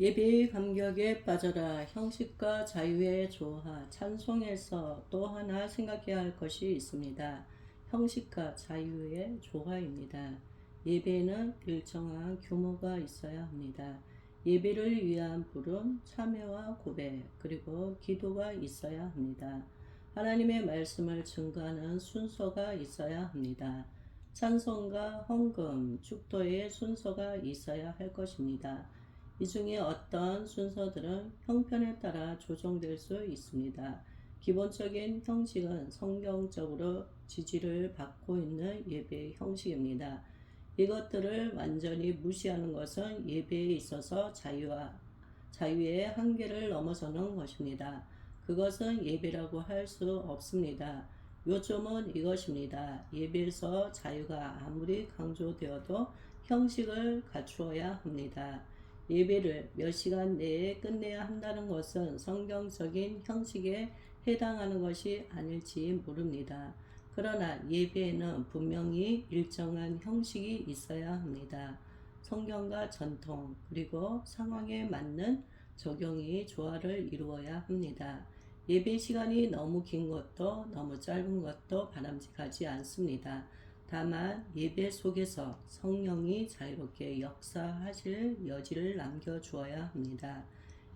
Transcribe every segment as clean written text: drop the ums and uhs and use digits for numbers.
예배의 감격에 빠져라. 형식과 자유의 조화. 찬송에서 또 하나 생각해야 할 것이 있습니다. 형식과 자유의 조화입니다. 예배는 일정한 규모가 있어야 합니다. 예배를 위한 부름, 참여와 고백, 그리고 기도가 있어야 합니다. 하나님의 말씀을 증거하는 순서가 있어야 합니다. 찬송과 헌금, 축도의 순서가 있어야 할 것입니다. 이 중에 어떤 순서들은 형편에 따라 조정될 수 있습니다. 기본적인 형식은 성경적으로 지지를 받고 있는 예배의 형식입니다. 이것들을 완전히 무시하는 것은 예배에 있어서 자유의 한계를 넘어서는 것입니다. 그것은 예배라고 할 수 없습니다. 요점은 이것입니다. 예배에서 자유가 아무리 강조되어도 형식을 갖추어야 합니다. 예배를 몇 시간 내에 끝내야 한다는 것은 성경적인 형식에 해당하는 것이 아닐지 모릅니다. 그러나 예배에는 분명히 일정한 형식이 있어야 합니다. 성경과 전통 그리고 상황에 맞는 적용이 조화를 이루어야 합니다. 예배 시간이 너무 긴 것도 너무 짧은 것도 바람직하지 않습니다. 다만 예배 속에서 성령이 자유롭게 역사하실 여지를 남겨주어야 합니다.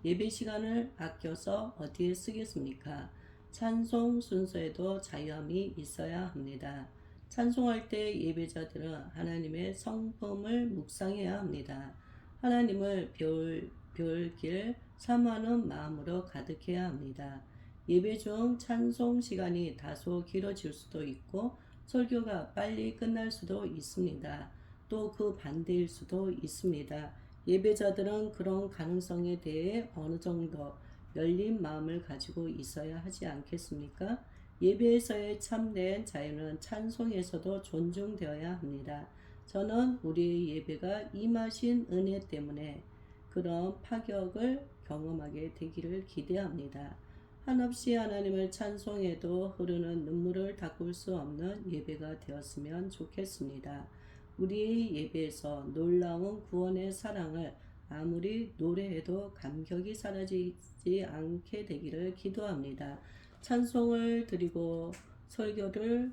예배 시간을 아껴서 어디에 쓰겠습니까? 찬송 순서에도 자유함이 있어야 합니다. 찬송할 때 예배자들은 하나님의 성품을 묵상해야 합니다. 하나님을 배울 길 사모하는 마음으로 가득해야 합니다. 예배 중 찬송 시간이 다소 길어질 수도 있고 설교가 빨리 끝날 수도 있습니다. 또 그 반대일 수도 있습니다. 예배자들은 그런 가능성에 대해 어느 정도 열린 마음을 가지고 있어야 하지 않겠습니까? 예배에서의 참된 자유는 찬송에서도 존중되어야 합니다. 저는 우리의 예배가 임하신 은혜 때문에 그런 파격을 경험하게 되기를 기대합니다. 한없이 하나님을 찬송해도 흐르는 눈물을 닦을 수 없는 예배가 되었으면 좋겠습니다. 우리의 예배에서 놀라운 구원의 사랑을 아무리 노래해도 감격이 사라지지 않게 되기를 기도합니다. 찬송을 드리고 설교를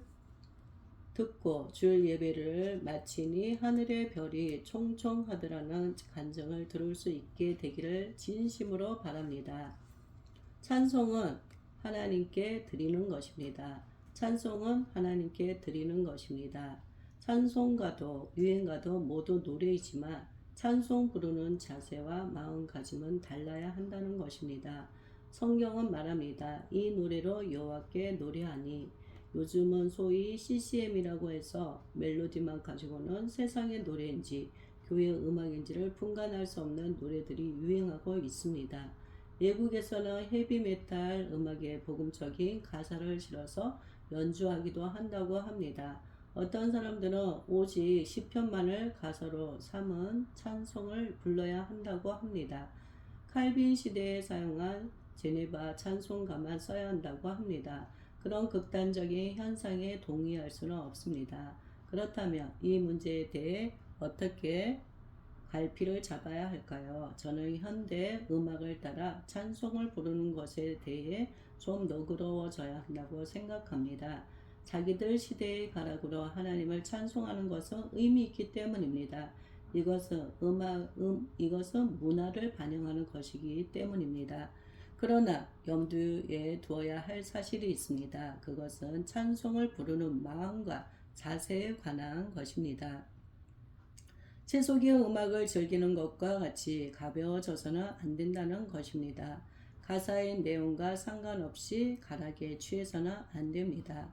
듣고 주일 예배를 마치니 하늘의 별이 총총하더라는 간증을 들을 수 있게 되기를 진심으로 바랍니다. 찬송은 하나님께 드리는 것입니다. 찬송은 하나님께 드리는 것입니다. 찬송가도 유행가도 모두 노래이지만 찬송 부르는 자세와 마음가짐은 달라야 한다는 것입니다. 성경은 말합니다. 이 노래로 여호와께 노래하니. 요즘은 소위 CCM이라고 해서 멜로디만 가지고는 세상의 노래인지 교회 음악인지를 분간할 수 없는 노래들이 유행하고 있습니다. 외국에서는 헤비메탈 음악에 복음적인 가사를 실어서 연주하기도 한다고 합니다. 어떤 사람들은 오직 시편만을 가사로 삼은 찬송을 불러야 한다고 합니다. 칼빈 시대에 사용한 제네바 찬송가만 써야 한다고 합니다. 그런 극단적인 현상에 동의할 수는 없습니다. 그렇다면 이 문제에 대해 어떻게 갈피를 잡아야 할까요? 저는 현대 음악을 따라 찬송을 부르는 것에 대해 좀 너그러워져야 한다고 생각합니다. 자기들 시대의 가락으로 하나님을 찬송하는 것은 의미 있기 때문입니다. 이것은 문화를 반영하는 것이기 때문입니다. 그러나 염두에 두어야 할 사실이 있습니다. 그것은 찬송을 부르는 마음과 자세에 관한 것입니다. 채속의 음악을 즐기는 것과 같이 가벼워져서는 안 된다는 것입니다. 가사의 내용과 상관없이 가락에 취해서는 안 됩니다.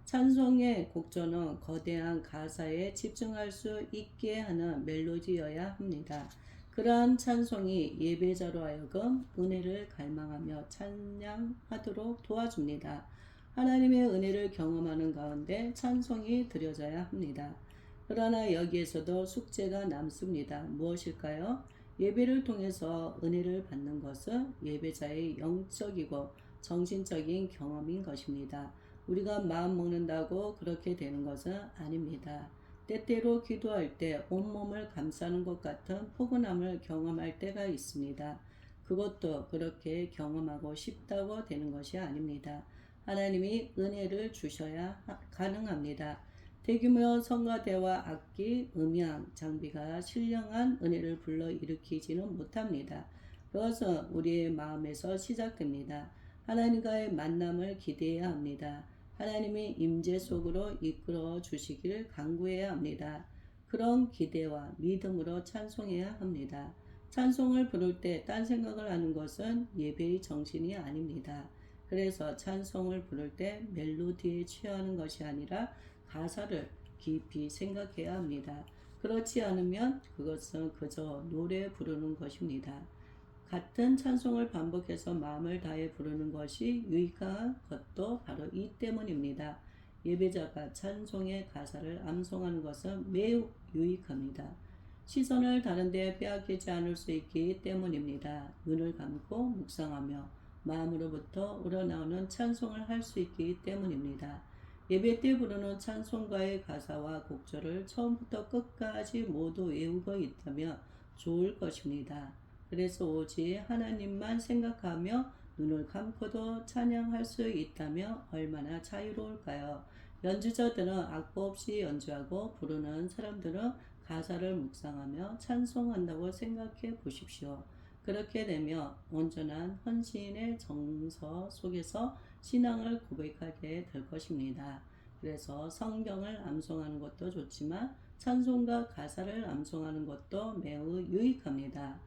찬송의 곡조는 거대한 가사에 집중할 수 있게 하는 멜로디여야 합니다. 그러한 찬송이 예배자로 하여금 은혜를 갈망하며 찬양하도록 도와줍니다. 하나님의 은혜를 경험하는 가운데 찬송이 드려져야 합니다. 그러나 여기에서도 숙제가 남습니다. 무엇일까요? 예배를 통해서 은혜를 받는 것은 예배자의 영적이고 정신적인 경험인 것입니다. 우리가 마음 먹는다고 그렇게 되는 것은 아닙니다. 때때로 기도할 때 온몸을 감싸는 것 같은 포근함을 경험할 때가 있습니다. 그것도 그렇게 경험하고 싶다고 되는 것이 아닙니다. 하나님이 은혜를 주셔야 가능합니다. 대규모 성가대와 악기, 음향, 장비가 신령한 은혜를 불러일으키지는 못합니다. 그것은 우리의 마음에서 시작됩니다. 하나님과의 만남을 기대해야 합니다. 하나님의 임재 속으로 이끌어 주시기를 간구해야 합니다. 그런 기대와 믿음으로 찬송해야 합니다. 찬송을 부를 때 딴 생각을 하는 것은 예배의 정신이 아닙니다. 그래서 찬송을 부를 때 멜로디에 취하는 것이 아니라 가사를 깊이 생각해야 합니다. 그렇지 않으면 그것은 그저 노래 부르는 것입니다. 같은 찬송을 반복해서 마음을 다해 부르는 것이 유익한 것도 바로 이 때문입니다. 예배자가 찬송의 가사를 암송하는 것은 매우 유익합니다. 시선을 다른 데 빼앗기지 않을 수 있기 때문입니다. 눈을 감고 묵상하며 마음으로부터 우러나오는 찬송을 할 수 있기 때문입니다. 예배 때 부르는 찬송가의 가사와 곡절을 처음부터 끝까지 모두 외우고 있다면 좋을 것입니다. 그래서 오직 하나님만 생각하며 눈을 감고도 찬양할 수 있다면 얼마나 자유로울까요? 연주자들은 악보 없이 연주하고 부르는 사람들은 가사를 묵상하며 찬송한다고 생각해 보십시오. 그렇게 되면 온전한 헌신의 정서 속에서 신앙을 고백하게 될 것입니다. 그래서 성경을 암송하는 것도 좋지만 찬송과 가사를 암송하는 것도 매우 유익합니다.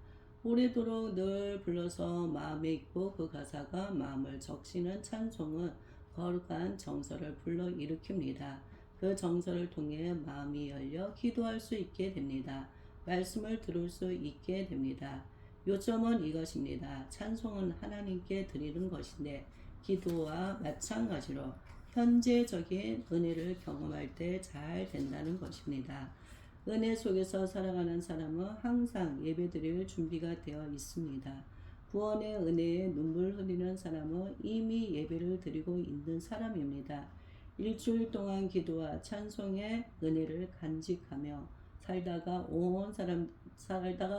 오래도록 늘 불러서 마음에 있고 그 가사가 마음을 적시는 찬송은 거룩한 정서를 불러일으킵니다. 그 정서를 통해 마음이 열려 기도할 수 있게 됩니다. 말씀을 들을 수 있게 됩니다. 요점은 이것입니다. 찬송은 하나님께 드리는 것인데 기도와 마찬가지로 현재적인 은혜를 경험할 때 잘 된다는 것입니다. 은혜 속에서 살아가는 사람은 항상 예배드릴 준비가 되어 있습니다. 구원의 은혜에 눈물 흘리는 사람은 이미 예배를 드리고 있는 사람입니다. 일주일 동안 기도와 찬송의 은혜를 간직하며 살다가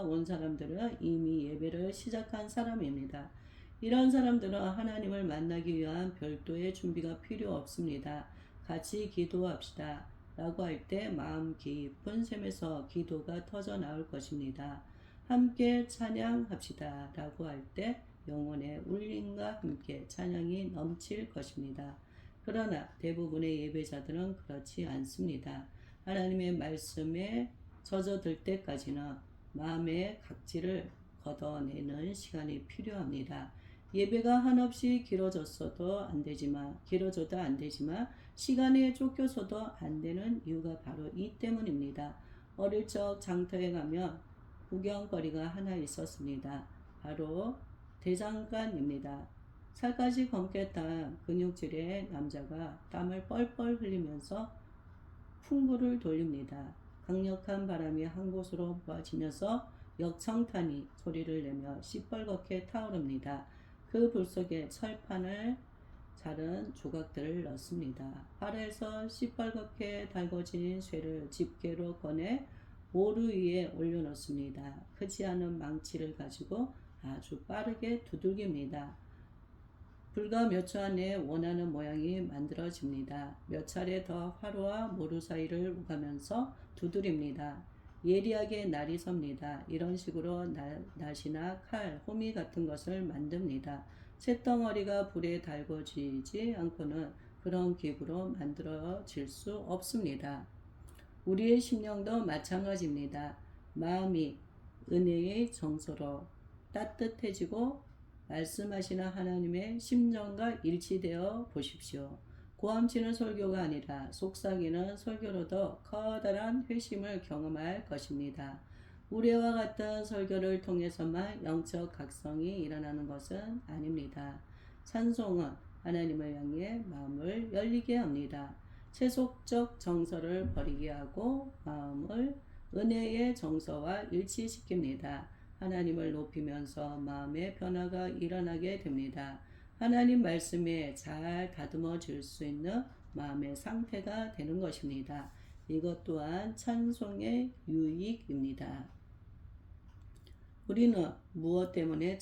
온 사람들은 이미 예배를 시작한 사람입니다. 이런 사람들은 하나님을 만나기 위한 별도의 준비가 필요 없습니다. 같이 기도합시다. 라고 할 때 마음 깊은 샘에서 기도가 터져 나올 것입니다. 함께 찬양합시다. 라고 할 때 영혼의 울림과 함께 찬양이 넘칠 것입니다. 그러나 대부분의 예배자들은 그렇지 않습니다. 하나님의 말씀에 젖어들 때까지는 마음의 각질을 걷어내는 시간이 필요합니다. 예배가 한없이 길어져도 안 되지만 시간에 쫓겨서도 안 되는 이유가 바로 이 때문입니다. 어릴 적 장터에 가면 구경거리가 하나 있었습니다. 바로 대장간입니다. 살갗이 검게 탄 근육질의 남자가 땀을 뻘뻘 흘리면서 풍구를 돌립니다. 강력한 바람이 한 곳으로 모아지면서 역청탄이 소리를 내며 시뻘겋게 타오릅니다. 그 불 속에 철판을 자른 조각들을 넣습니다. 아래에서 시뻘겋게 달궈진 쇠를 집게로 꺼내 모루 위에 올려놓습니다. 크지 않은 망치를 가지고 아주 빠르게 두들깁니다. 불과 몇 초 안에 원하는 모양이 만들어집니다. 몇 차례 더 화로와 모루 사이를 우가면서 두드립니다. 예리하게 날이 섭니다. 이런 식으로 낫이나 칼, 호미 같은 것을 만듭니다. 쇳덩어리가 불에 달궈지지 않고는 그런 기구로 만들어질 수 없습니다. 우리의 심령도 마찬가지입니다. 마음이 은혜의 정서로 따뜻해지고 말씀하시는 하나님의 심정과 일치되어 보십시오. 고함치는 설교가 아니라 속삭이는 설교로도 커다란 회심을 경험할 것입니다. 우레와 같은 설교를 통해서만 영적 각성이 일어나는 것은 아닙니다. 찬송은 하나님을 향해 마음을 열리게 합니다. 세속적 정서를 버리게 하고 마음을 은혜의 정서와 일치시킵니다. 하나님을 높이면서 마음의 변화가 일어나게 됩니다. 하나님 말씀에 잘 다듬어질 수 있는 마음의 상태가 되는 것입니다. 이것 또한 찬송의 유익입니다. 우리는 무엇 때문에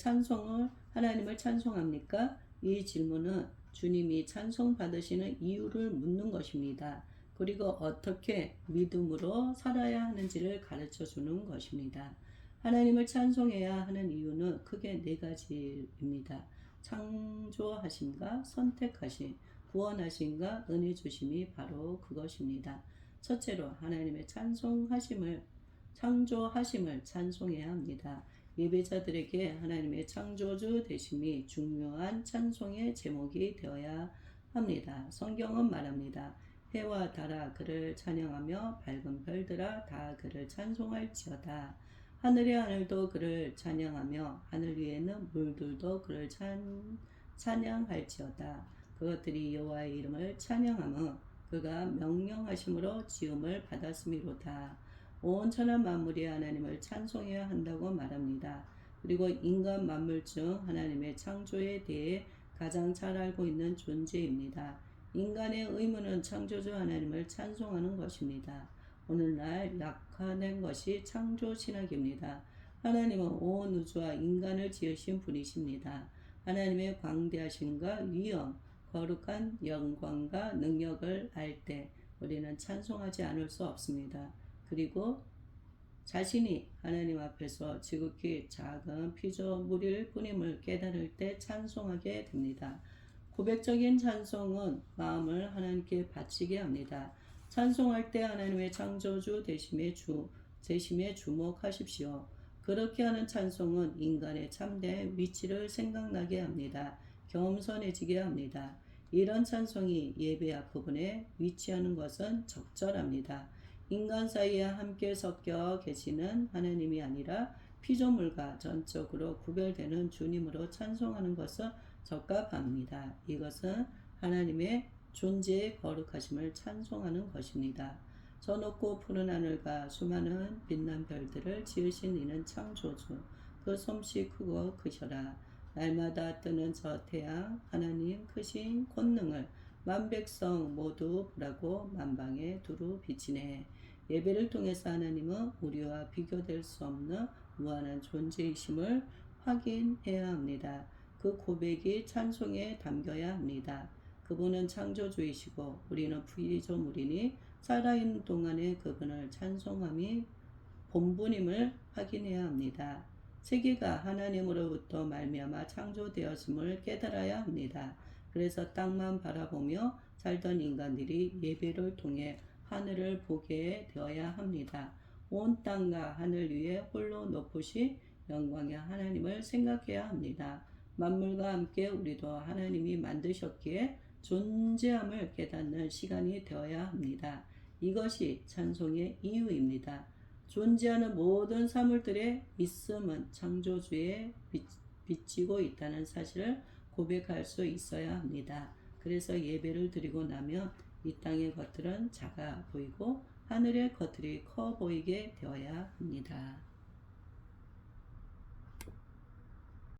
하나님을 찬송합니까? 이 질문은 주님이 찬송받으시는 이유를 묻는 것입니다. 그리고 어떻게 믿음으로 살아야 하는지를 가르쳐 주는 것입니다. 하나님을 찬송해야 하는 이유는 크게 네 가지입니다. 창조하심과 선택하심, 구원하심과 은혜 주심이 바로 그것입니다. 첫째로 하나님의 창조하심을 찬송해야 합니다. 예배자들에게 하나님의 창조주 되심이 중요한 찬송의 제목이 되어야 합니다. 성경은 말합니다. 해와 달아 그를 찬양하며 밝은 별들아 다 그를 찬송할지어다. 하늘의 하늘도 그를 찬양하며 하늘 위에 있는 물들도 그를 찬양할지어다. 그것들이 여호와의 이름을 찬양하며 그가 명령하심으로 지음을 받았음이로다. 온 천하 만물이 하나님을 찬송해야 한다고 말합니다. 그리고 인간 만물 중 하나님의 창조에 대해 가장 잘 알고 있는 존재입니다. 인간의 의무는 창조주 하나님을 찬송하는 것입니다. 오늘날 약화된 것이 창조신학입니다. 하나님은 온 우주와 인간을 지으신 분이십니다. 하나님의 광대하심과 위엄, 거룩한 영광과 능력을 알 때 우리는 찬송하지 않을 수 없습니다. 그리고 자신이 하나님 앞에서 지극히 작은 피조물일 뿐임을 깨달을 때 찬송하게 됩니다. 고백적인 찬송은 마음을 하나님께 바치게 합니다. 찬송할 때 하나님의 창조주 되심에 주목하십시오. 그렇게 하는 찬송은 인간의 참된 위치를 생각나게 합니다. 겸손해지게 합니다. 이런 찬송이 예배 앞부분에 위치하는 것은 적절합니다. 인간 사이에 함께 섞여 계시는 하나님이 아니라 피조물과 전적으로 구별되는 주님으로 찬송하는 것은 적합합니다. 이것은 하나님의 존재의 거룩하심을 찬송하는 것입니다. 저 높고 푸른 하늘과 수많은 빛난 별들을 지으신 이는 창조주, 그 솜씨 크고 크셔라. 날마다 뜨는 저 태양, 하나님 크신 권능을 만백성 모두 보라고 만방에 두루 비치네. 예배를 통해서 하나님은 우리와 비교될 수 없는 무한한 존재이심을 확인해야 합니다. 그 고백이 찬송에 담겨야 합니다. 그분은 창조주이시고 우리는 피조물이니 살아있는 동안에 그분을 찬송함이 본분임을 확인해야 합니다. 세계가 하나님으로부터 말미암아 창조되었음을 깨달아야 합니다. 그래서 땅만 바라보며 살던 인간들이 예배를 통해 하늘을 보게 되어야 합니다. 온 땅과 하늘 위에 홀로 높으신 영광의 하나님을 생각해야 합니다. 만물과 함께 우리도 하나님이 만드셨기에 존재함을 깨닫는 시간이 되어야 합니다. 이것이 찬송의 이유입니다. 존재하는 모든 사물들의 있음은 창조주에 비치고 있다는 사실을 고백할 수 있어야 합니다. 그래서 예배를 드리고 나면 이 땅의 것들은 작아 보이고 하늘의 것들이 커 보이게 되어야 합니다.